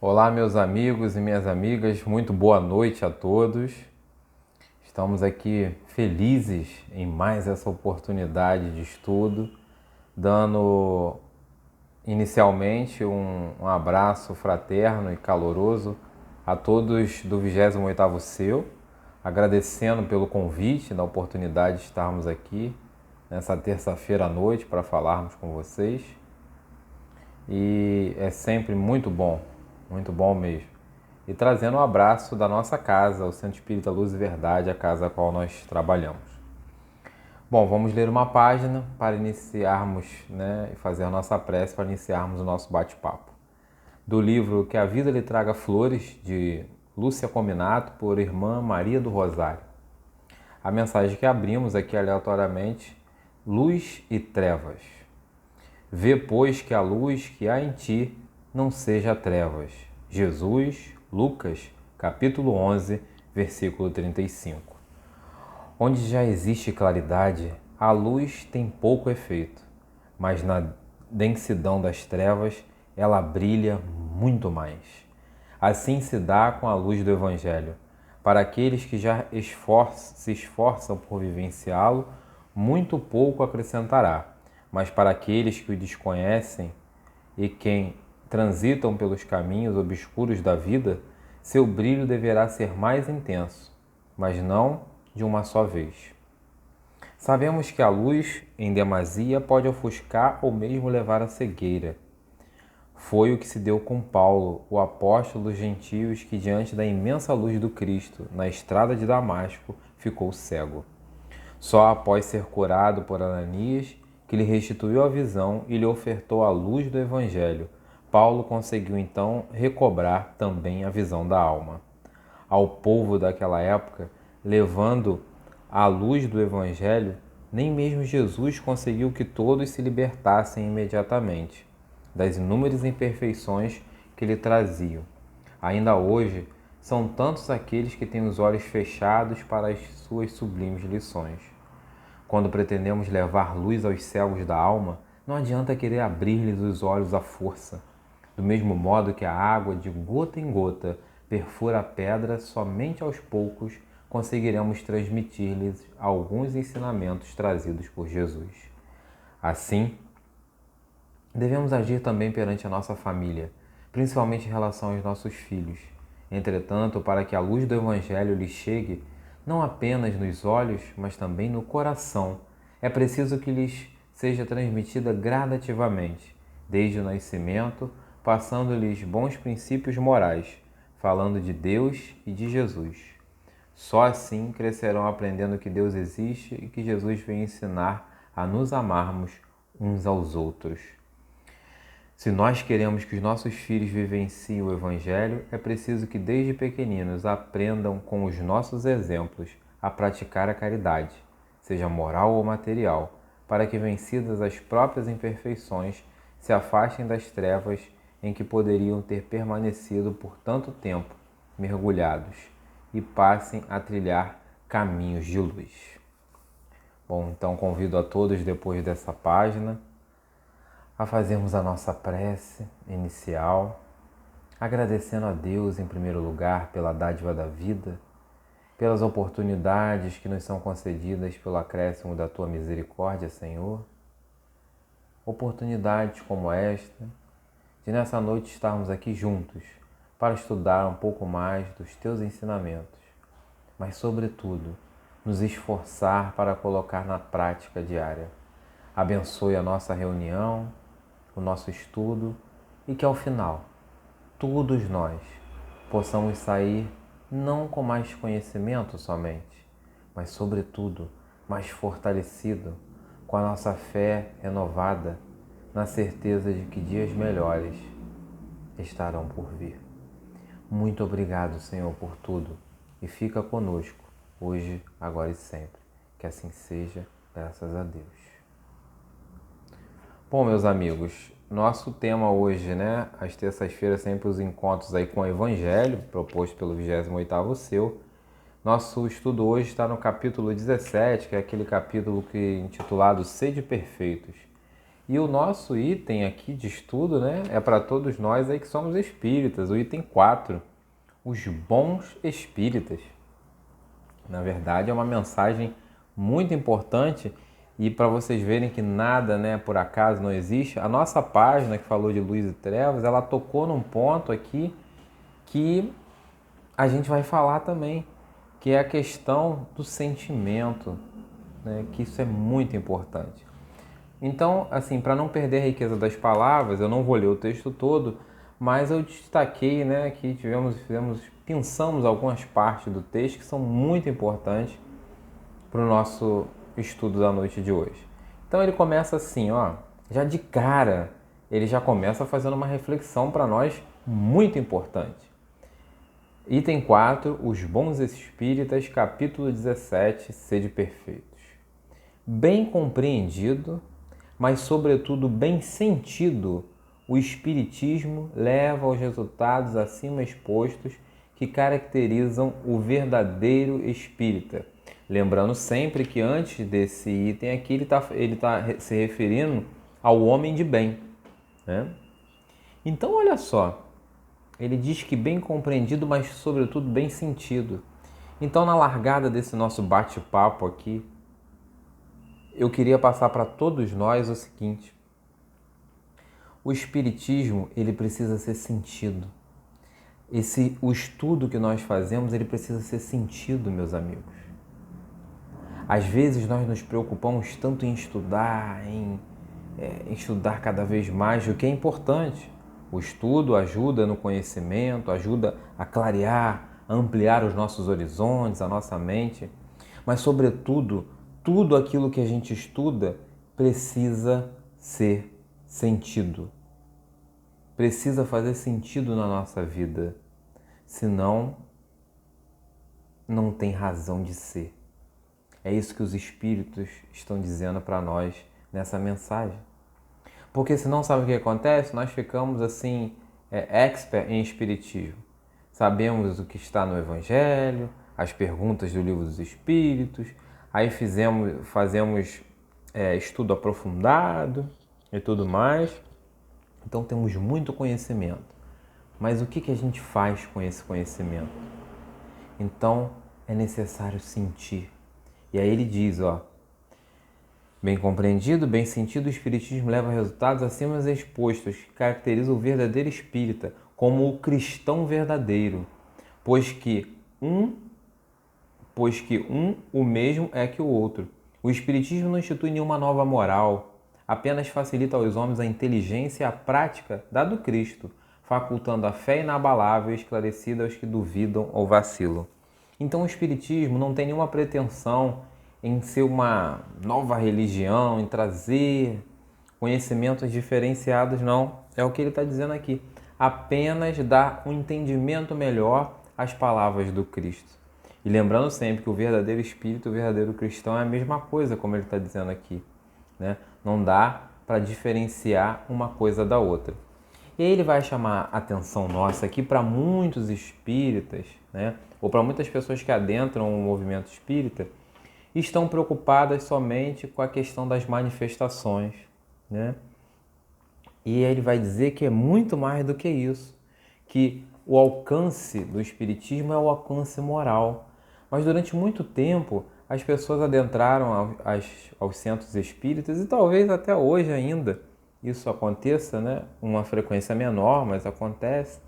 Olá, meus amigos e minhas amigas, muito boa noite a todos. Estamos aqui felizes em mais essa oportunidade de estudo, dando inicialmente um abraço fraterno e caloroso a todos do 28º CEU, agradecendo pelo convite, da oportunidade de estarmos aqui nessa terça-feira à noite para falarmos com vocês. E é sempre muito bom mesmo. E trazendo um abraço da nossa casa, o Centro Espírita Luz e Verdade, a casa a qual nós trabalhamos. Bom, vamos ler uma página para iniciarmos, e fazer a nossa prece para iniciarmos o nosso bate-papo. Do livro Que a Vida lhe Traga Flores, de Lúcia Cominato, por Irmã Maria do Rosário. A mensagem que abrimos aqui aleatoriamente: luz e trevas. Vê, pois, que a luz que há em ti não seja trevas. Jesus, Lucas, capítulo 11, versículo 35. Onde já existe claridade, a luz tem pouco efeito, mas na densidão das trevas ela brilha muito mais. Assim se dá com a luz do Evangelho. Para aqueles que já se esforçam por vivenciá-lo, muito pouco acrescentará, mas para aqueles que o desconhecem e quem transitam pelos caminhos obscuros da vida, seu brilho deverá ser mais intenso, mas não de uma só vez. Sabemos que a luz, em demasia, pode ofuscar ou mesmo levar à cegueira. Foi o que se deu com Paulo, o apóstolo dos gentios, que diante da imensa luz do Cristo, na estrada de Damasco, ficou cego. Só após ser curado por Ananias, que lhe restituiu a visão e lhe ofertou a luz do Evangelho, Paulo conseguiu então recobrar também a visão da alma. Ao povo daquela época, levando a luz do Evangelho, nem mesmo Jesus conseguiu que todos se libertassem imediatamente das inúmeras imperfeições que lhe traziam. Ainda hoje, são tantos aqueles que têm os olhos fechados para as suas sublimes lições. Quando pretendemos levar luz aos cegos da alma, não adianta querer abrir-lhes os olhos à força. Do mesmo modo que a água, de gota em gota, perfura a pedra, somente aos poucos conseguiremos transmitir-lhes alguns ensinamentos trazidos por Jesus. Assim, devemos agir também perante a nossa família, principalmente em relação aos nossos filhos. Entretanto, para que a luz do Evangelho lhes chegue, não apenas nos olhos, mas também no coração, é preciso que lhes seja transmitida gradativamente, desde o nascimento, passando-lhes bons princípios morais, falando de Deus e de Jesus. Só assim crescerão aprendendo que Deus existe e que Jesus veio ensinar a nos amarmos uns aos outros. Se nós queremos que os nossos filhos vivenciem o Evangelho, é preciso que desde pequeninos aprendam com os nossos exemplos a praticar a caridade, seja moral ou material, para que, vencidas as próprias imperfeições, se afastem das trevas em que poderiam ter permanecido por tanto tempo mergulhados e passem a trilhar caminhos de luz. Bom, então convido a todos, depois dessa página, a fazermos a nossa prece inicial, agradecendo a Deus em primeiro lugar pela dádiva da vida, pelas oportunidades que nos são concedidas pelo acréscimo da Tua misericórdia, Senhor. Oportunidades como esta, de nessa noite estarmos aqui juntos para estudar um pouco mais dos Teus ensinamentos, mas sobretudo nos esforçar para colocar na prática diária. Abençoe a nossa reunião, o nosso estudo e que ao final todos nós possamos sair não com mais conhecimento somente, mas sobretudo mais fortalecido, com a nossa fé renovada, na certeza de que dias melhores estarão por vir. Muito obrigado, Senhor, por tudo e fica conosco hoje, agora e sempre. Que assim seja, graças a Deus. Bom, meus amigos, nosso tema hoje, às terças-feiras, sempre os encontros aí com o Evangelho, proposto pelo 28º CEU. Nosso estudo hoje está no capítulo 17, que é aquele capítulo intitulado Sede Perfeitos. E o nosso item aqui de estudo, né, é para todos nós aí que somos espíritas, o item 4, os bons espíritas. Na verdade, é uma mensagem muito importante e para vocês verem que nada, né, por acaso não existe, a nossa página que falou de luz e trevas, ela tocou num ponto aqui que a gente vai falar também, que é a questão do sentimento, né, que isso é muito importante. Então, assim, para não perder a riqueza das palavras, eu não vou ler o texto todo, mas eu destaquei, né, que pensamos algumas partes do texto que são muito importantes para o nosso estudo da noite de hoje. Então ele começa assim, ó, já de cara, ele já começa fazendo uma reflexão para nós muito importante. Item 4, os bons espíritas, capítulo 17, sede perfeitos. Bem compreendido, mas sobretudo bem sentido, o espiritismo leva aos resultados acima expostos que caracterizam o verdadeiro espírita. Lembrando sempre que antes desse item aqui ele tá se referindo ao homem de bem, né? Então olha só, ele diz que bem compreendido, mas sobretudo bem sentido. Então na largada desse nosso bate-papo aqui, eu queria passar para todos nós o seguinte: o espiritismo, ele precisa ser sentido. O estudo que nós fazemos, ele precisa ser sentido, meus amigos. Às vezes nós nos preocupamos tanto em estudar, em estudar cada vez mais, o que é importante. O estudo ajuda no conhecimento, ajuda a clarear, a ampliar os nossos horizontes, a nossa mente, mas sobretudo, tudo aquilo que a gente estuda precisa ser sentido. Precisa fazer sentido na nossa vida. Senão, não tem razão de ser. É isso que os espíritos estão dizendo para nós nessa mensagem. Porque senão, sabe o que acontece? Nós ficamos assim, expert em espiritismo. Sabemos o que está no Evangelho, as perguntas do Livro dos Espíritos, aí fazemos estudo aprofundado e tudo mais. Então temos muito conhecimento. Mas o que a gente faz com esse conhecimento? Então é necessário sentir. E aí ele diz, ó, bem compreendido, bem sentido, o espiritismo leva a resultados acima expostos, que caracteriza o verdadeiro espírita como o cristão verdadeiro, pois que um o mesmo é que o outro. O espiritismo não institui nenhuma nova moral, apenas facilita aos homens a inteligência e a prática da do Cristo, facultando a fé inabalável e esclarecida aos que duvidam ou vacilam. Então o espiritismo não tem nenhuma pretensão em ser uma nova religião, em trazer conhecimentos diferenciados, não. É o que ele está dizendo aqui. Apenas dar um entendimento melhor às palavras do Cristo. E lembrando sempre que o verdadeiro espírito, o verdadeiro cristão é a mesma coisa, como ele está dizendo aqui, né? Não dá para diferenciar uma coisa da outra. E aí ele vai chamar a atenção nossa aqui para muitos espíritas, né? Ou para muitas pessoas que adentram o movimento espírita, estão preocupadas somente com a questão das manifestações, né? E ele vai dizer que é muito mais do que isso, que o alcance do espiritismo é o alcance moral. Mas durante muito tempo as pessoas adentraram aos centros espíritas e talvez até hoje ainda isso aconteça, né? Uma frequência menor, mas acontece.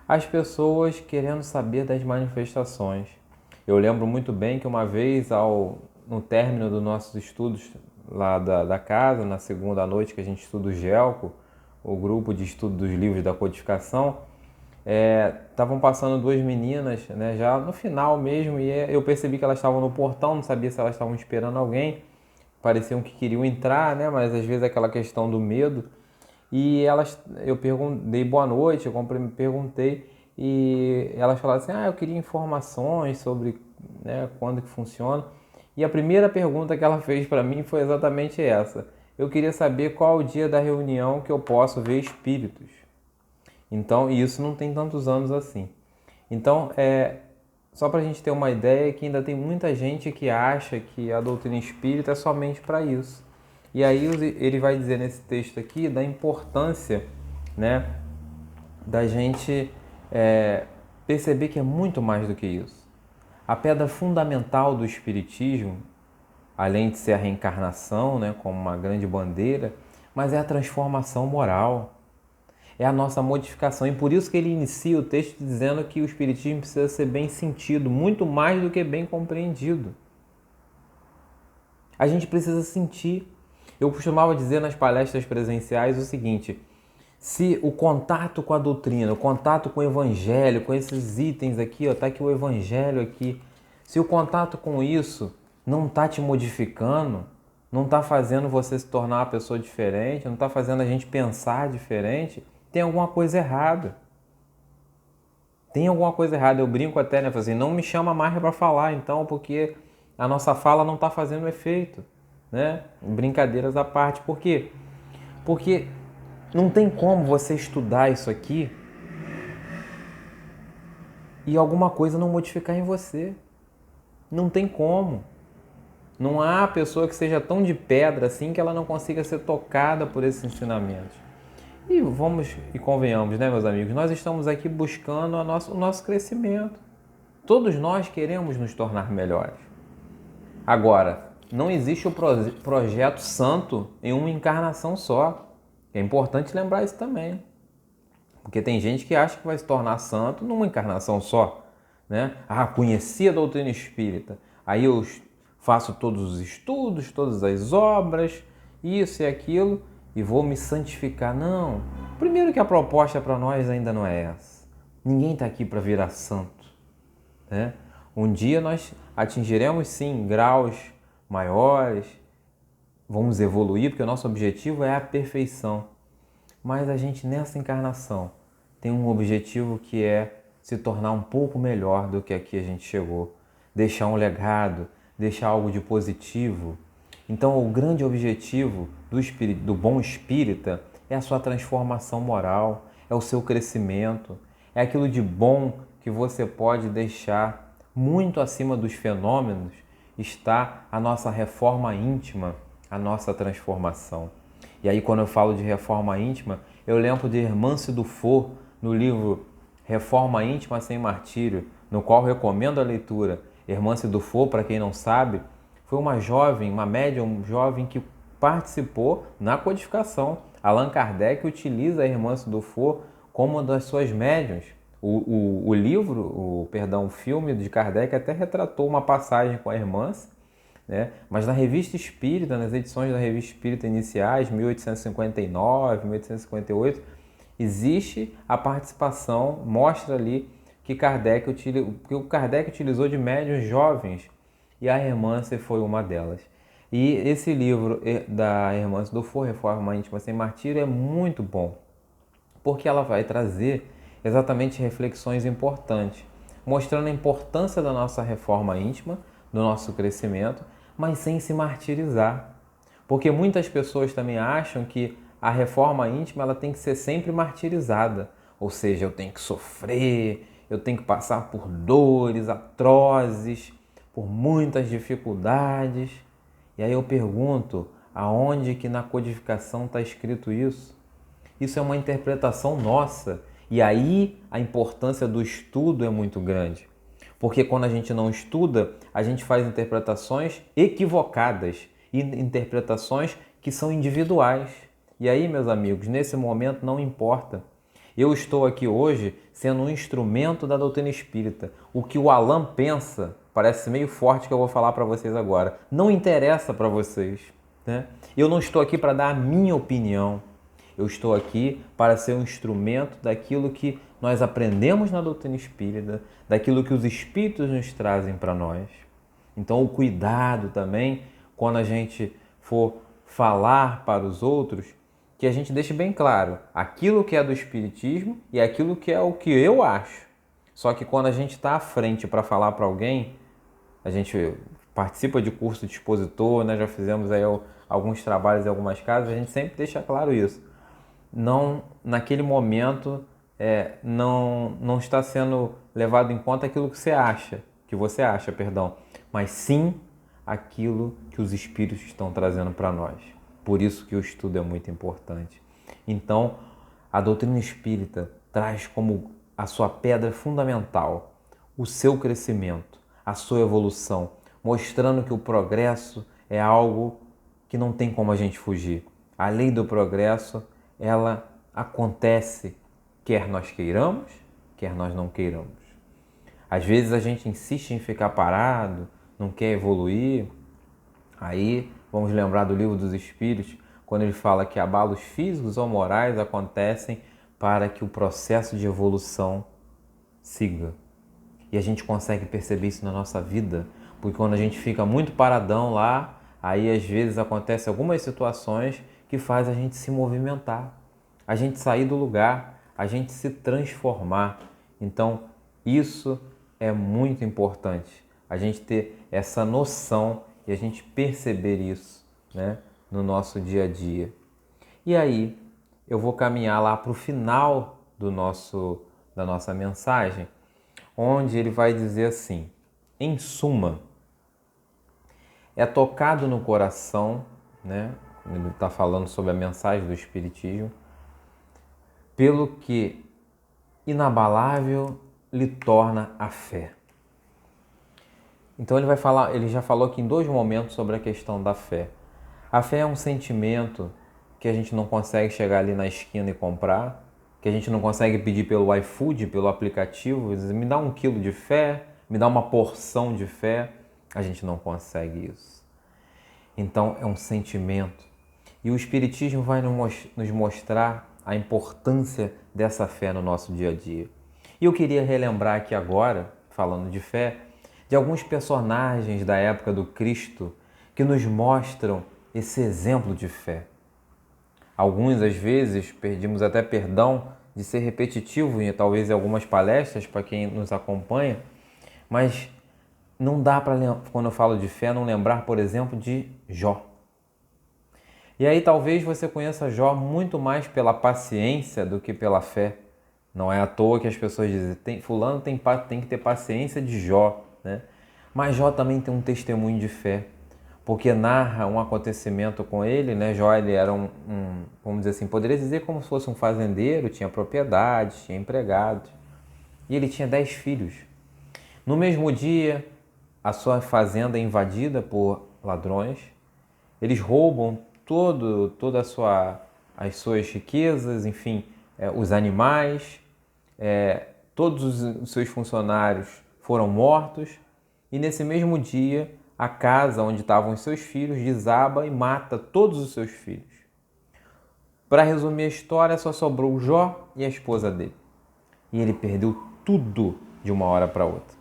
As pessoas querendo saber das manifestações. Eu lembro muito bem que uma vez, no término dos nossos estudos lá da casa, na segunda noite que a gente estuda o GELCO, o grupo de estudo dos livros da codificação, estavam passando duas meninas, né, já no final mesmo, e eu percebi que elas estavam no portão, não sabia se elas estavam esperando alguém, pareciam que queriam entrar, né, mas às vezes aquela questão do medo. E eu dei boa noite, eu perguntei, e elas falaram assim, eu queria informações sobre, né, quando que funciona. E a primeira pergunta que ela fez para mim foi exatamente essa. Eu queria saber qual é o dia da reunião que eu posso ver espíritos. Então, e isso não tem tantos anos assim. Então, só para a gente ter uma ideia que ainda tem muita gente que acha que a doutrina espírita é somente para isso. E aí ele vai dizer nesse texto aqui da importância, né, da gente perceber que é muito mais do que isso. A pedra fundamental do Espiritismo, além de ser a reencarnação, né, como uma grande bandeira, mas é a transformação moral, é a nossa modificação. E por isso que ele inicia o texto dizendo que o Espiritismo precisa ser bem sentido, muito mais do que bem compreendido. A gente precisa sentir. Eu costumava dizer nas palestras presenciais o seguinte: se o contato com a doutrina, o contato com o evangelho, com esses itens aqui, ó, tá aqui o evangelho aqui, se o contato com isso não está te modificando, não está fazendo você se tornar uma pessoa diferente, não está fazendo a gente pensar diferente, tem alguma coisa errada. Tem alguma coisa errada. Eu brinco até, né? Assim, não me chama mais para falar, então, porque a nossa fala não está fazendo efeito, né? Brincadeiras à parte. Por quê? Porque não tem como você estudar isso aqui e alguma coisa não modificar em você. Não tem como. Não há pessoa que seja tão de pedra assim que ela não consiga ser tocada por esses ensinamentos. E vamos e convenhamos, né, meus amigos? Nós estamos aqui buscando o nosso crescimento. Todos nós queremos nos tornar melhores. Agora, não existe o projeto santo em uma encarnação só. É importante lembrar isso também. Porque tem gente que acha que vai se tornar santo numa encarnação só, né? Ah, conheci a doutrina espírita. Aí eu faço todos os estudos, todas as obras, isso e aquilo, e vou me santificar. Não. Primeiro que a proposta para nós ainda não é essa. Ninguém está aqui para virar santo, né? Um dia nós atingiremos sim graus maiores, vamos evoluir, porque o nosso objetivo é a perfeição. Mas a gente nessa encarnação tem um objetivo que é se tornar um pouco melhor do que aqui a gente chegou, deixar um legado, deixar algo de positivo. Então o grande objetivo do bom espírita é a sua transformação moral, é o seu crescimento, é aquilo de bom que você pode deixar. Muito acima dos fenômenos está a nossa reforma íntima, a nossa transformação. E aí quando eu falo de reforma íntima, eu lembro de Hermance Dufour, no livro Reforma Íntima Sem Martírio, no qual recomendo a leitura. Hermance Dufour, para quem não sabe, foi uma jovem, uma médium jovem que participou na codificação. Allan Kardec utiliza a Hermance Dufour como uma das suas médiuns. O filme de Kardec até retratou uma passagem com a Hermance, né? Mas na Revista Espírita, nas edições da Revista Espírita iniciais, 1859, 1858, existe a participação, mostra ali que o Kardec utilizou de médiuns jovens e a Hermance foi uma delas. E esse livro da Hermance Dufour, Reforma Íntima Sem Martírio, é muito bom, porque ela vai trazer exatamente reflexões importantes, mostrando a importância da nossa reforma íntima, do nosso crescimento, mas sem se martirizar. Porque muitas pessoas também acham que a reforma íntima ela tem que ser sempre martirizada, ou seja, eu tenho que sofrer, eu tenho que passar por dores atrozes, por muitas dificuldades. E aí eu pergunto, aonde que na codificação está escrito isso? Isso é uma interpretação nossa. E aí a importância do estudo é muito grande. Porque quando a gente não estuda, a gente faz interpretações equivocadas e interpretações que são individuais. E aí, meus amigos, nesse momento não importa. Eu estou aqui hoje sendo um instrumento da doutrina espírita. O que o Allan pensa, parece meio forte que eu vou falar para vocês agora, não interessa para vocês, né? Eu não estou aqui para dar a minha opinião. Eu estou aqui para ser um instrumento daquilo que nós aprendemos na doutrina espírita, daquilo que os espíritos nos trazem para nós. Então, o cuidado também, quando a gente for falar para os outros, que a gente deixe bem claro aquilo que é do espiritismo e aquilo que é o que eu acho. Só que quando a gente está à frente para falar para alguém, a gente participa de curso de expositor, né? Já fizemos aí alguns trabalhos em algumas casas, a gente sempre deixa claro isso. Não, naquele momento, não está sendo levado em conta aquilo que você acha, mas sim aquilo que os espíritos estão trazendo para nós. Por isso que o estudo é muito importante. Então, a doutrina espírita traz como a sua pedra fundamental o seu crescimento, a sua evolução, mostrando que o progresso é algo que não tem como a gente fugir. A lei do progresso, ela acontece quer nós queiramos, quer nós não queiramos. Às vezes a gente insiste em ficar parado, não quer evoluir. Aí vamos lembrar do Livro dos Espíritos, quando ele fala que abalos físicos ou morais acontecem para que o processo de evolução siga. E a gente consegue perceber isso na nossa vida, porque quando a gente fica muito paradão lá, aí às vezes acontecem algumas situações que faz a gente se movimentar, a gente sair do lugar, a gente se transformar. Então, isso é muito importante, a gente ter essa noção e a gente perceber isso, né, no nosso dia a dia. E aí, eu vou caminhar lá para o final da nossa mensagem, onde ele vai dizer assim: em suma, é tocado no coração, né? Ele está falando sobre a mensagem do Espiritismo, pelo que inabalável lhe torna a fé. Então ele já falou aqui em 2 momentos sobre a questão da fé. A fé é um sentimento que a gente não consegue chegar ali na esquina e comprar, que a gente não consegue pedir pelo iFood, pelo aplicativo, dizer, me dá 1 quilo de fé, me dá uma porção de fé. A gente não consegue isso. Então é um sentimento. E o Espiritismo vai nos mostrar a importância dessa fé no nosso dia a dia. E eu queria relembrar aqui agora, falando de fé, de alguns personagens da época do Cristo que nos mostram esse exemplo de fé. Alguns, às vezes, pedimos até perdão de ser repetitivo e talvez em algumas palestras para quem nos acompanha, mas não dá para, quando eu falo de fé, não lembrar, por exemplo, de Jó. E aí talvez você conheça Jó muito mais pela paciência do que pela fé. Não é à toa que as pessoas dizem, fulano tem que ter paciência de Jó, né? Mas Jó também tem um testemunho de fé, porque narra um acontecimento com ele, né? Jó, ele era vamos dizer assim, poderia dizer como se fosse um fazendeiro, tinha propriedades, tinha empregados, e ele tinha 10 filhos. No mesmo dia, a sua fazenda é invadida por ladrões, eles roubam todas as suas riquezas, enfim, os animais, todos os seus funcionários foram mortos, e nesse mesmo dia a casa onde estavam os seus filhos desaba e mata todos os seus filhos. Para resumir a história, só sobrou Jó e a esposa dele. E ele perdeu tudo de uma hora para outra.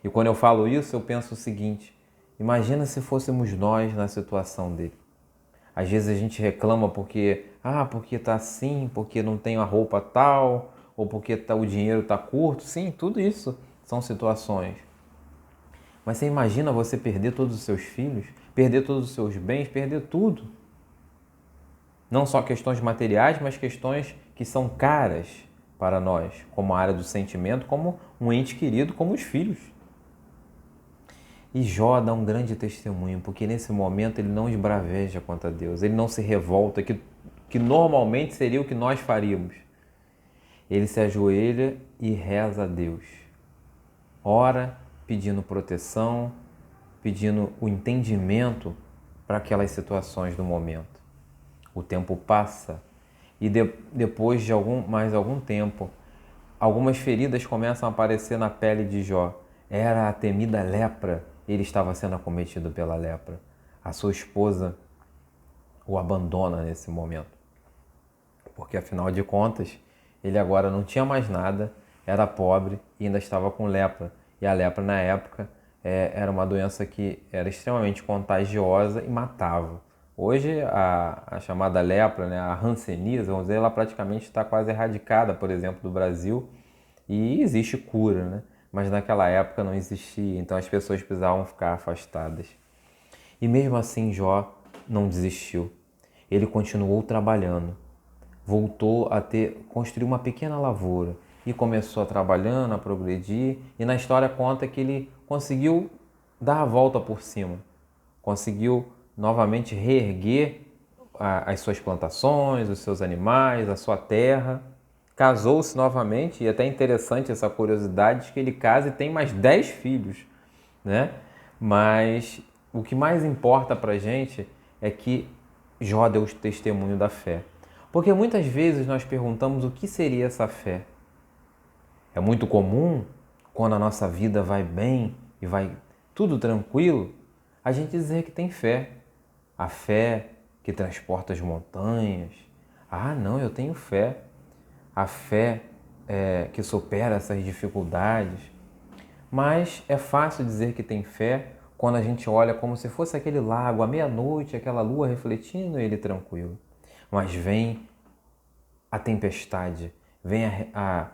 E quando eu falo isso, eu penso o seguinte: imagina se fôssemos nós na situação dele. Às vezes a gente reclama porque está assim, porque não tem a roupa tal, ou porque o dinheiro está curto. Sim, tudo isso são situações. Mas você imagina você perder todos os seus filhos, perder todos os seus bens, perder tudo. Não só questões materiais, mas questões que são caras para nós, como a área do sentimento, como um ente querido, como os filhos. E Jó dá um grande testemunho, porque nesse momento ele não esbraveja contra Deus, ele não se revolta, que normalmente seria o que nós faríamos. Ele se ajoelha e reza a Deus. Ora, pedindo proteção, pedindo o entendimento para aquelas situações do momento. O tempo passa e depois de mais algum tempo, algumas feridas começam a aparecer na pele de Jó. Era a temida lepra. Ele estava sendo acometido pela lepra. A sua esposa o abandona nesse momento. Porque, afinal de contas, ele agora não tinha mais nada, era pobre e ainda estava com lepra. E a lepra, na época, era uma doença que era extremamente contagiosa e matava. Hoje, a chamada lepra, né, a hanseníase, vamos dizer, ela praticamente está quase erradicada, por exemplo, do Brasil. E existe cura, né? Mas naquela época não existia, então as pessoas precisavam ficar afastadas. E mesmo assim Jó não desistiu. Ele continuou trabalhando, voltou a construir uma pequena lavoura e começou a trabalhando, a progredir. E na história conta que ele conseguiu dar a volta por cima, conseguiu novamente reerguer as suas plantações, os seus animais, a sua terra. Casou-se novamente, e até interessante essa curiosidade de que ele casa e tem mais 10 filhos, né? Mas o que mais importa para a gente é que Jó deu o testemunho da fé. Porque muitas vezes nós perguntamos o que seria essa fé. É muito comum, quando a nossa vida vai bem e vai tudo tranquilo, a gente dizer que tem fé. A fé que transporta as montanhas. Ah, não, eu tenho fé. A fé que supera essas dificuldades. Mas é fácil dizer que tem fé quando a gente olha como se fosse aquele lago, à meia-noite, aquela lua refletindo e ele tranquilo. Mas vem a tempestade, vem a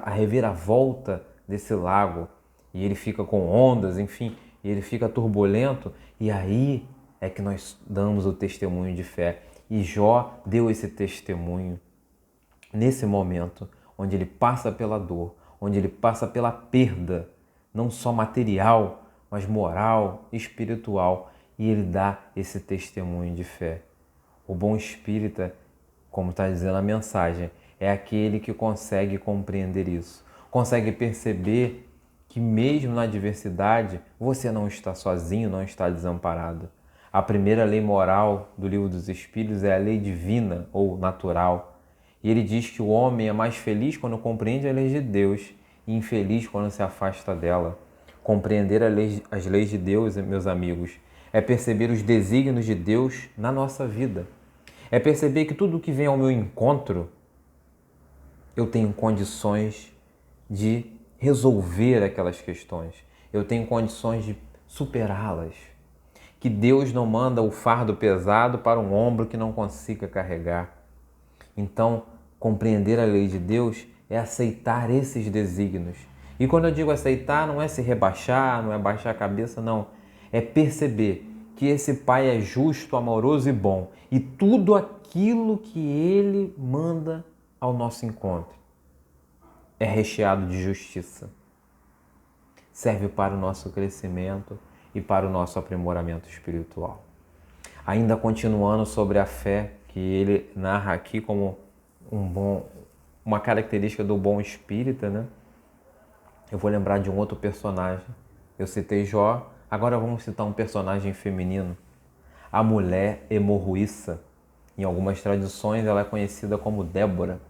reviravolta desse lago e ele fica com ondas, enfim, e ele fica turbulento, e aí é que nós damos o testemunho de fé. E Jó deu esse testemunho nesse momento onde ele passa pela dor, onde ele passa pela perda, não só material, mas moral, espiritual, e ele dá esse testemunho de fé. O bom espírita, como está dizendo a mensagem, é aquele que consegue compreender isso, consegue perceber que mesmo na adversidade você não está sozinho, não está desamparado. A primeira lei moral do Livro dos Espíritos é a lei divina ou natural. E ele diz que o homem é mais feliz quando compreende a lei de Deus e infeliz quando se afasta dela. Compreender as leis de Deus, meus amigos, é perceber os desígnios de Deus na nossa vida. É perceber que tudo que vem ao meu encontro, eu tenho condições de resolver aquelas questões. Eu tenho condições de superá-las. Que Deus não manda o fardo pesado para um ombro que não consiga carregar. Então, compreender a lei de Deus é aceitar esses desígnios. E quando eu digo aceitar, não é se rebaixar, não é baixar a cabeça, não. É perceber que esse Pai é justo, amoroso e bom. E tudo aquilo que Ele manda ao nosso encontro é recheado de justiça. Serve para o nosso crescimento e para o nosso aprimoramento espiritual. Ainda continuando sobre a fé, que ele narra aqui como uma característica do bom espírita, né? Eu vou lembrar de um outro personagem. Eu citei Jó, agora vamos citar um personagem feminino. A mulher hemorroíça. Em algumas tradições ela é conhecida como Débora.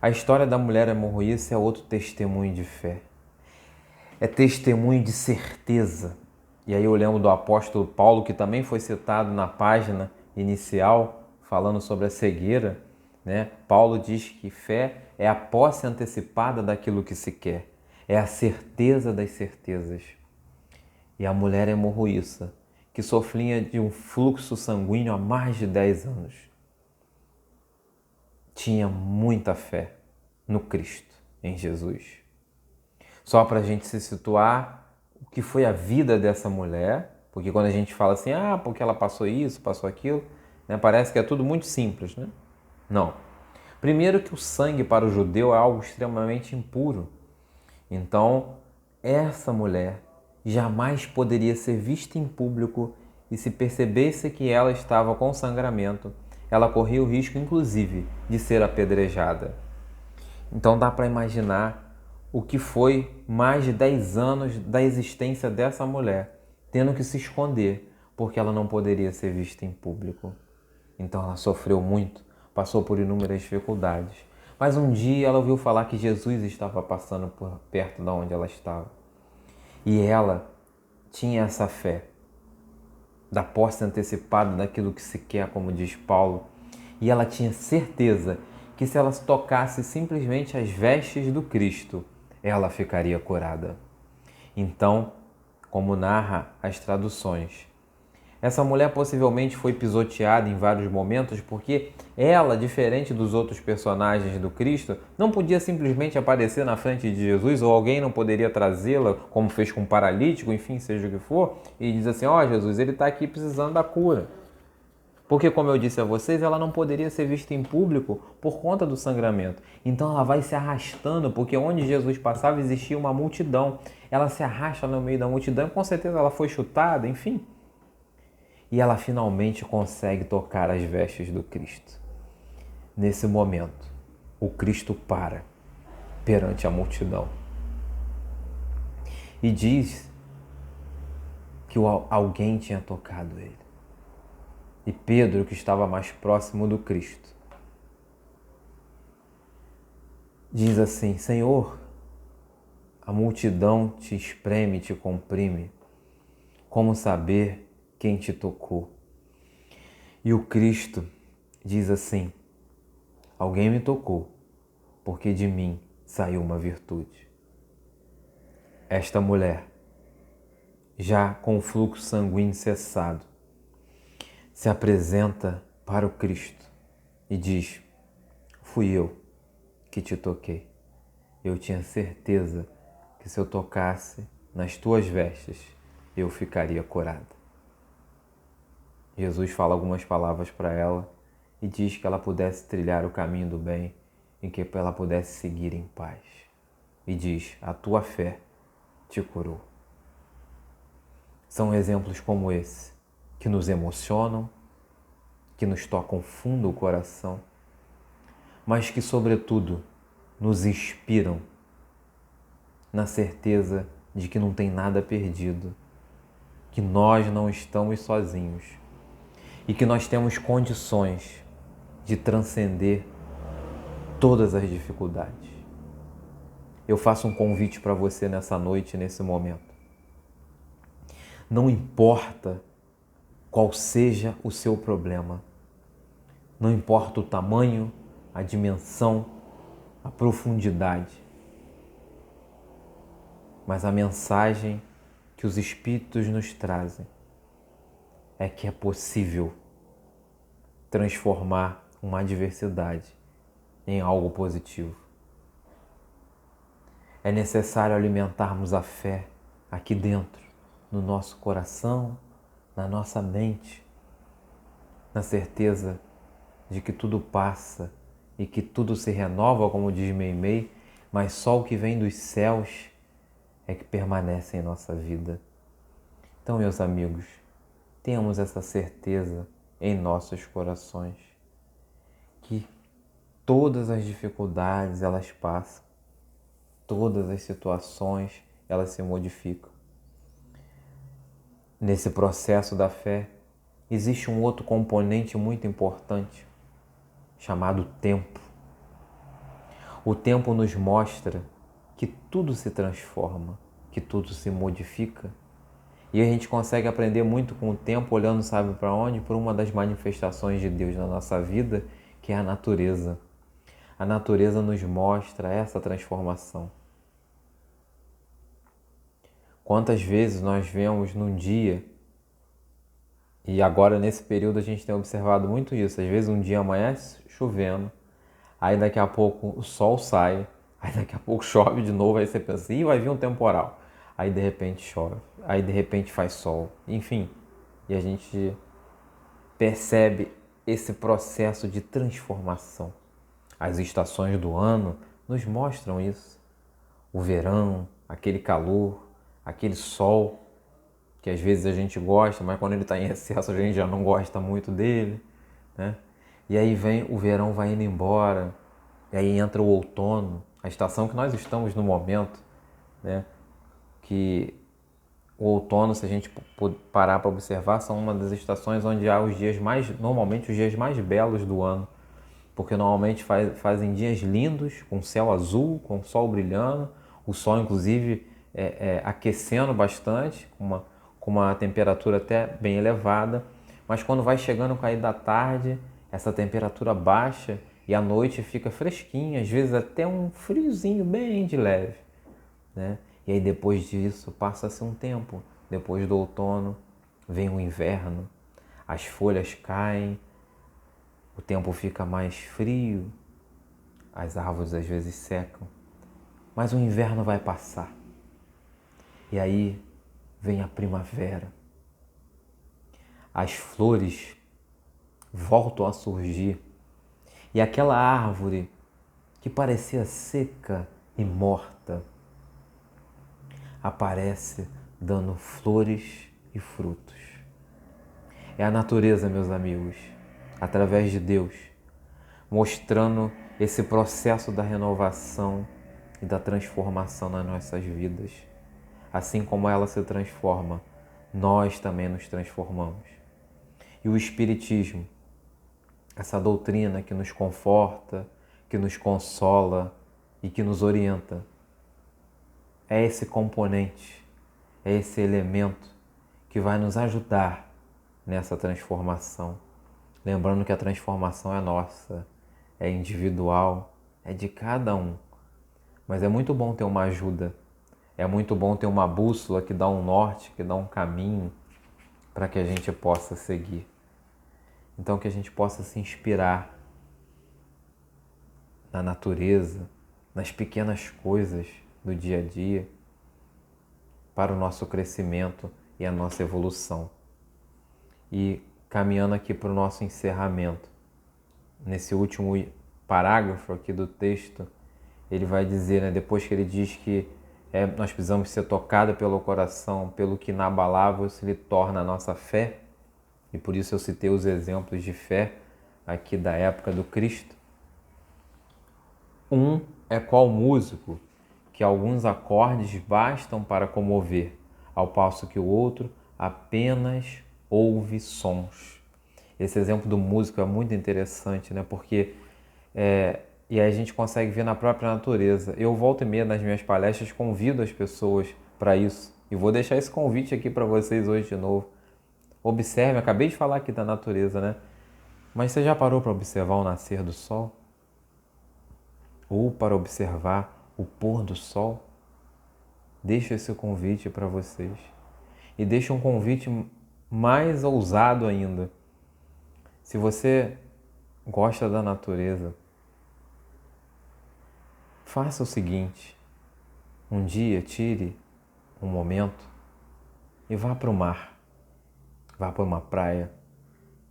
A história da mulher hemorroíça é outro testemunho de fé. É testemunho de certeza. E aí eu lembro do apóstolo Paulo, que também foi citado na página inicial, falando sobre a cegueira, né? Paulo diz que fé é a posse antecipada daquilo que se quer, é a certeza das certezas. E a mulher hemorroíça, que sofria de um fluxo sanguíneo há mais de 10 anos, tinha muita fé no Cristo, em Jesus. Só para a gente se situar, o que foi a vida dessa mulher, porque quando a gente fala assim, porque ela passou isso, passou aquilo, né, parece que é tudo muito simples, né? Não. Primeiro que o sangue para o judeu é algo extremamente impuro. Então, essa mulher jamais poderia ser vista em público e se percebesse que ela estava com sangramento, ela corria o risco, inclusive, de ser apedrejada. Então dá para imaginar o que foi mais de 10 anos da existência dessa mulher, tendo que se esconder, porque ela não poderia ser vista em público. Então ela sofreu muito, passou por inúmeras dificuldades. Mas um dia ela ouviu falar que Jesus estava passando por perto de onde ela estava. E ela tinha essa fé, da posse antecipada daquilo que se quer, como diz Paulo. E ela tinha certeza que se ela tocasse simplesmente as vestes do Cristo, ela ficaria curada. Então, como narra as traduções, essa mulher possivelmente foi pisoteada em vários momentos porque ela, diferente dos outros personagens do Cristo, não podia simplesmente aparecer na frente de Jesus, ou alguém não poderia trazê-la, como fez com um paralítico, enfim, seja o que for, e diz assim, Jesus, ele está aqui precisando da cura. Porque, como eu disse a vocês, ela não poderia ser vista em público por conta do sangramento. Então ela vai se arrastando, porque onde Jesus passava existia uma multidão. Ela se arrasta no meio da multidão e com certeza ela foi chutada, enfim. e ela finalmente consegue tocar as vestes do Cristo. Nesse momento, o Cristo para perante a multidão e diz que alguém tinha tocado ele. E Pedro, que estava mais próximo do Cristo, diz assim: Senhor, a multidão te espreme, te comprime. Como saber quem te tocou? E o Cristo diz assim: alguém me tocou, porque de mim saiu uma virtude. Esta mulher, já com o fluxo sanguíneo cessado, se apresenta para o Cristo e diz: fui eu que te toquei. Eu tinha certeza que se eu tocasse nas tuas vestes, eu ficaria curada. Jesus fala algumas palavras para ela e diz que ela pudesse trilhar o caminho do bem e que ela pudesse seguir em paz. E diz: a tua fé te curou. São exemplos como esse que nos emocionam, que nos tocam fundo o coração, mas que, sobretudo, nos inspiram na certeza de que não tem nada perdido, que nós não estamos sozinhos e que nós temos condições de transcender todas as dificuldades. Eu faço um convite para você nessa noite, nesse momento. Não importa qual seja o seu problema, não importa o tamanho, a dimensão, a profundidade, mas a mensagem que os Espíritos nos trazem é que é possível transformar uma adversidade em algo positivo. É necessário alimentarmos a fé aqui dentro, no nosso coração, na nossa mente, na certeza de que tudo passa e que tudo se renova, como diz Meimei, mas só o que vem dos céus é que permanece em nossa vida. Então, meus amigos, tenhamos essa certeza em nossos corações, que todas as dificuldades elas passam, todas as situações elas se modificam. Nesse processo da fé, existe um outro componente muito importante, chamado tempo. O tempo nos mostra que tudo se transforma, que tudo se modifica. E a gente consegue aprender muito com o tempo, olhando, sabe para onde? Por uma das manifestações de Deus na nossa vida, que é a natureza. A natureza nos mostra essa transformação. Quantas vezes nós vemos num dia, e agora nesse período a gente tem observado muito isso, às vezes um dia amanhece chovendo, aí daqui a pouco o sol sai, aí daqui a pouco chove de novo, aí você pensa, ih, vai vir um temporal. Aí de repente chove, aí de repente faz sol, enfim. E a gente percebe esse processo de transformação. As estações do ano nos mostram isso. O verão, aquele calor, aquele sol, que às vezes a gente gosta, mas quando ele está em excesso a gente já não gosta muito dele, né? E aí vem o verão, vai indo embora, e aí entra o outono, a estação que nós estamos no momento, né? Que o outono, se a gente parar para observar, são uma das estações onde há os dias normalmente os dias mais belos do ano, porque normalmente fazem dias lindos, com céu azul, com sol brilhando, o sol inclusive aquecendo bastante, com uma temperatura até bem elevada, mas quando vai chegando o cair da tarde, essa temperatura baixa e a noite fica fresquinha, às vezes até um friozinho bem de leve, né? E aí depois disso passa-se um tempo, depois do outono vem o inverno, as folhas caem, o tempo fica mais frio, as árvores às vezes secam, mas o inverno vai passar. E aí vem a primavera. As flores voltam a surgir. E aquela árvore que parecia seca e morta aparece dando flores e frutos. É a natureza, meus amigos, através de Deus, mostrando esse processo da renovação e da transformação nas nossas vidas. Assim como ela se transforma, nós também nos transformamos. E o Espiritismo, essa doutrina que nos conforta, que nos consola e que nos orienta, é esse componente, é esse elemento que vai nos ajudar nessa transformação. Lembrando que a transformação é nossa, é individual, é de cada um. Mas é muito bom ter uma ajuda, é muito bom ter uma bússola que dá um norte, que dá um caminho para que a gente possa seguir. Então que a gente possa se inspirar na natureza, nas pequenas coisas do dia a dia, para o nosso crescimento e a nossa evolução. E caminhando aqui para o nosso encerramento, nesse último parágrafo aqui do texto, ele vai dizer, né, depois que ele diz que nós precisamos ser tocados pelo coração, pelo que inabalável se lhe torna a nossa fé, e por isso eu citei os exemplos de fé aqui da época do Cristo. Um é qual músico que alguns acordes bastam para comover, ao passo que o outro apenas ouve sons. Esse exemplo do músico é muito interessante, né? Porque e aí a gente consegue ver na própria natureza. Eu volto e meia nas minhas palestras, convido as pessoas para isso. E vou deixar esse convite aqui para vocês hoje de novo. Observe, acabei de falar aqui da natureza, né? Mas você já parou para observar o nascer do sol? Ou para observar o pôr do sol? Deixo esse convite para vocês. E deixo um convite mais ousado ainda. Se você gosta da natureza, faça o seguinte: um dia tire um momento e vá para o mar, vá para uma praia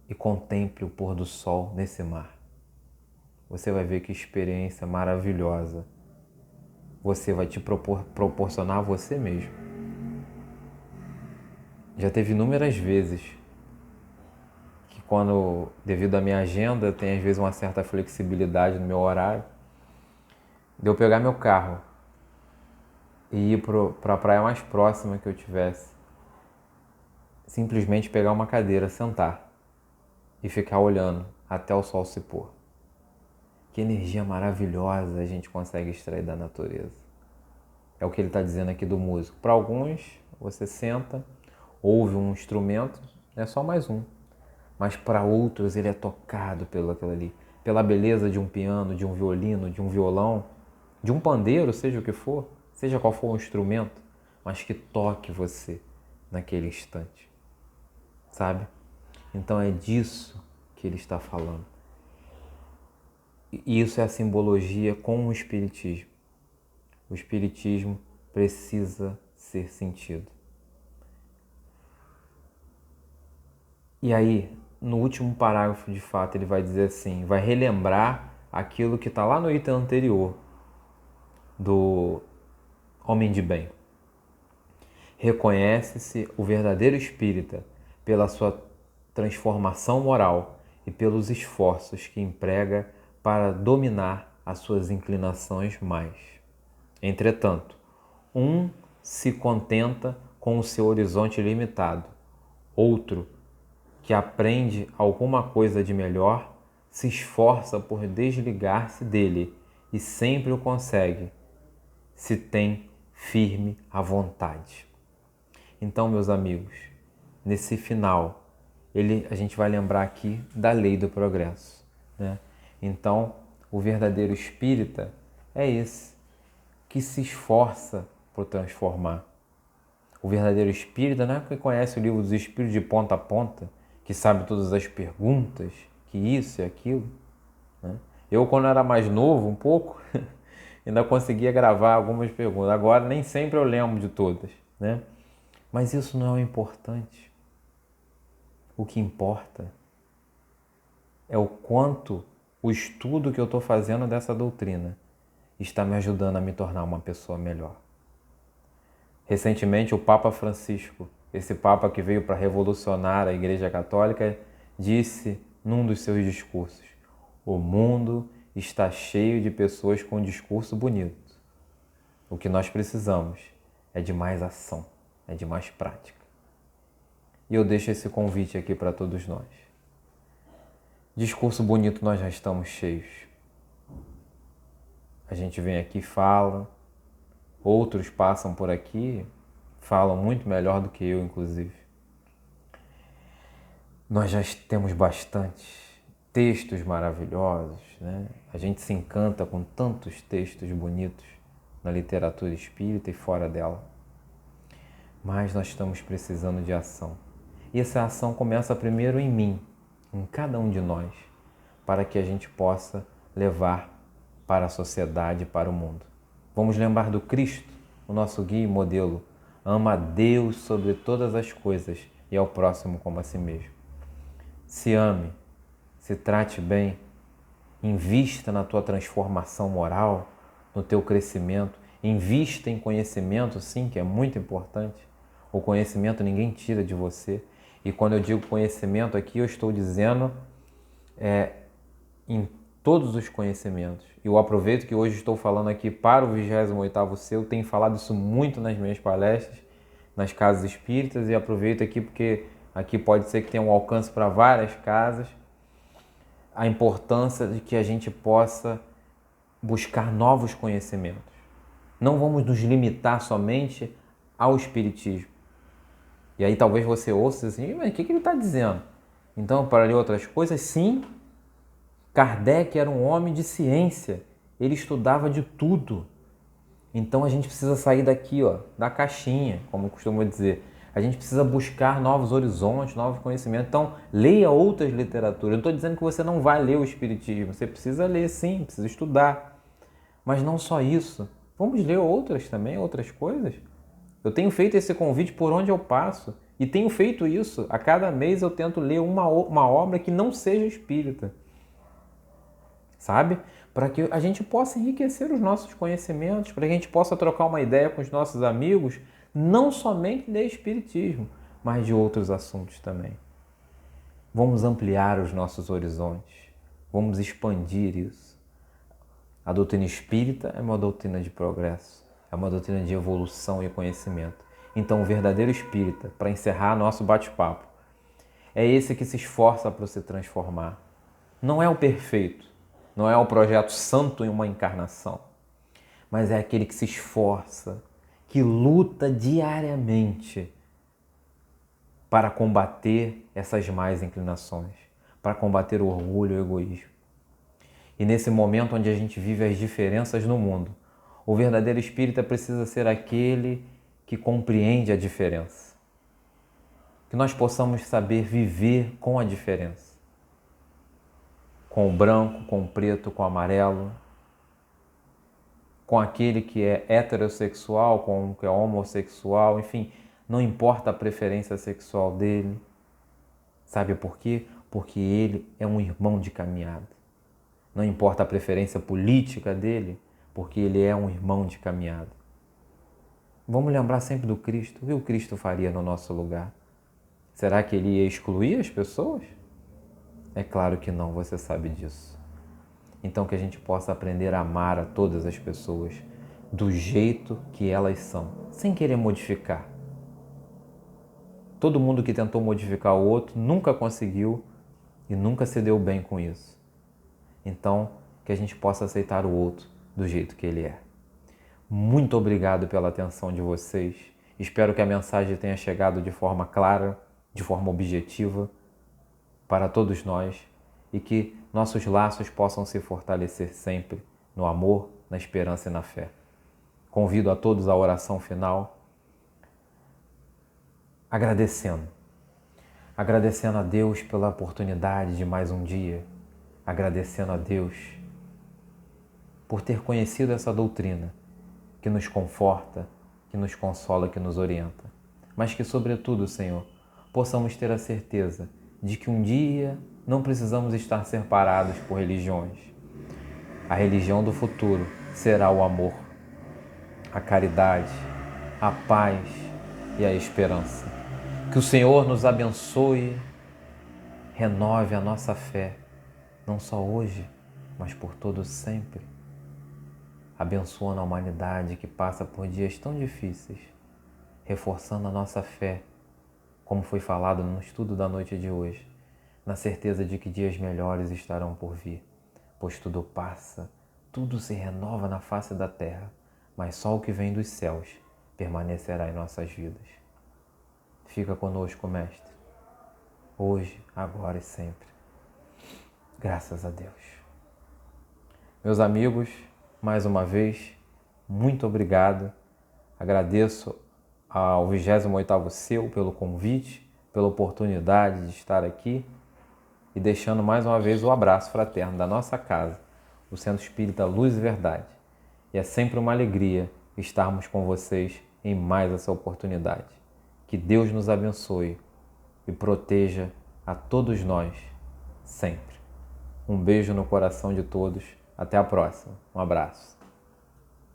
e contemple o pôr do sol nesse mar. Você vai ver que experiência maravilhosa você vai te proporcionar a você mesmo. Já teve inúmeras vezes que quando, devido à minha agenda, tem às vezes uma certa flexibilidade no meu horário, de eu pegar meu carro e ir para a praia mais próxima que eu tivesse. Simplesmente pegar uma cadeira, sentar e ficar olhando até o sol se pôr. Que energia maravilhosa a gente consegue extrair da natureza. É o que ele está dizendo aqui do músico. Para alguns, você senta, ouve um instrumento, é só mais um. Mas para outros, ele é tocado pelo aquilo ali. Pela beleza de um piano, de um violino, de um violão, de um pandeiro, seja o que for, seja qual for o instrumento, mas que toque você naquele instante. Sabe? Então é disso que ele está falando. E isso é a simbologia com o Espiritismo. O Espiritismo precisa ser sentido. E aí, no último parágrafo, de fato, ele vai dizer assim, vai relembrar aquilo que está lá no item anterior do Homem de Bem. Reconhece-se o verdadeiro espírita pela sua transformação moral e pelos esforços que emprega para dominar as suas inclinações mais. Entretanto, um se contenta com o seu horizonte limitado, outro, que aprende alguma coisa de melhor, se esforça por desligar-se dele e sempre o consegue, se tem firme a vontade. Então, meus amigos, nesse final, a gente vai lembrar aqui da lei do progresso, né? Então, o verdadeiro espírita é esse, que se esforça por transformar. O verdadeiro espírita não é que conhece o livro dos espíritos de ponta a ponta, que sabe todas as perguntas, que isso e aquilo, né? Eu, quando era mais novo, um pouco, ainda conseguia gravar algumas perguntas. Agora, nem sempre eu lembro de todas, né? Mas isso não é o importante. O que importa é o quanto o estudo que eu estou fazendo dessa doutrina está me ajudando a me tornar uma pessoa melhor. Recentemente, o Papa Francisco esse Papa que veio para revolucionar a Igreja Católica, disse num dos seus discursos: o mundo está cheio de pessoas com um discurso bonito. O que nós precisamos é de mais ação, é de mais prática. E eu deixo esse convite aqui para todos nós. Discurso bonito nós já estamos cheios. A gente vem aqui e fala, outros passam por aqui, falam muito melhor do que eu, inclusive. Nós já temos bastante textos maravilhosos, né? A gente se encanta com tantos textos bonitos na literatura espírita e fora dela. Mas nós estamos precisando de ação. E essa ação começa primeiro em mim, em cada um de nós, para que a gente possa levar para a sociedade e para o mundo. Vamos lembrar do Cristo, o nosso guia e modelo. Ama a Deus sobre todas as coisas e ao próximo como a si mesmo. Se ame, se trate bem, invista na tua transformação moral, no teu crescimento, invista em conhecimento, sim, que é muito importante. O conhecimento ninguém tira de você. E quando eu digo conhecimento aqui, eu estou dizendo em todos os conhecimentos. E eu aproveito que hoje estou falando aqui para o 28º seu, tenho falado isso muito nas minhas palestras, nas casas espíritas, e aproveito aqui porque aqui pode ser que tenha um alcance para várias casas, a importância de que a gente possa buscar novos conhecimentos. Não vamos nos limitar somente ao espiritismo. E aí talvez você ouça assim, mas o que ele está dizendo? Então, para ler outras coisas, sim, Kardec era um homem de ciência, ele estudava de tudo. Então a gente precisa sair daqui, da caixinha, como eu costumo dizer. A gente precisa buscar novos horizontes, novos conhecimentos. Então, leia outras literaturas. Eu não estou dizendo que você não vai ler o Espiritismo. Você precisa ler, sim, precisa estudar. Mas não só isso. Vamos ler outras também, outras coisas. Eu tenho feito esse convite por onde eu passo. E tenho feito isso. A cada mês eu tento ler uma obra que não seja espírita. Sabe? Para que a gente possa enriquecer os nossos conhecimentos, para que a gente possa trocar uma ideia com os nossos amigos, não somente de espiritismo, mas de outros assuntos também. Vamos ampliar os nossos horizontes, vamos expandir isso. A doutrina espírita é uma doutrina de progresso, é uma doutrina de evolução e conhecimento. Então, o verdadeiro espírita, para encerrar nosso bate-papo, é esse que se esforça para se transformar. Não é o perfeito, não é o projeto santo em uma encarnação, mas é aquele que se esforça, que luta diariamente para combater essas más inclinações, para combater o orgulho e o egoísmo. E nesse momento onde a gente vive as diferenças no mundo, o verdadeiro espírita precisa ser aquele que compreende a diferença. Que nós possamos saber viver com a diferença. Com o branco, com o preto, com o amarelo, com aquele que é heterossexual, com o que é homossexual, enfim, não importa a preferência sexual dele. Sabe por quê? Porque ele é um irmão de caminhada. Não importa a preferência política dele, porque ele é um irmão de caminhada. Vamos lembrar sempre do Cristo. O que o Cristo faria no nosso lugar? Será que ele ia excluir as pessoas? É claro que não, você sabe disso. Então que a gente possa aprender a amar a todas as pessoas do jeito que elas são, sem querer modificar. Todo mundo que tentou modificar o outro nunca conseguiu e nunca se deu bem com isso. Então que a gente possa aceitar o outro do jeito que ele é. Muito obrigado pela atenção de vocês. Espero que a mensagem tenha chegado de forma clara, de forma objetiva para todos nós e que nossos laços possam se fortalecer sempre no amor, na esperança e na fé. Convido a todos à oração final, agradecendo a Deus pela oportunidade de mais um dia, agradecendo a Deus por ter conhecido essa doutrina que nos conforta, que nos consola, que nos orienta, mas que, sobretudo, Senhor, possamos ter a certeza de que um dia não precisamos estar separados por religiões. A religião do futuro será o amor, a caridade, a paz e a esperança. Que o Senhor nos abençoe, renove a nossa fé, não só hoje, mas por todo sempre, abençoando a humanidade que passa por dias tão difíceis, reforçando a nossa fé, como foi falado no estudo da noite de hoje, na certeza de que dias melhores estarão por vir, pois tudo passa, tudo se renova na face da terra, mas só o que vem dos céus permanecerá em nossas vidas. Fica conosco, Mestre, hoje, agora e sempre. Graças a Deus. Meus amigos, mais uma vez, muito obrigado. Agradeço ao 28º Seu pelo convite, pela oportunidade de estar aqui e deixando mais uma vez o abraço fraterno da nossa casa, o Centro Espírita Luz e Verdade. E é sempre uma alegria estarmos com vocês em mais essa oportunidade. Que Deus nos abençoe e proteja a todos nós, sempre. Um beijo no coração de todos. Até a próxima. Um abraço.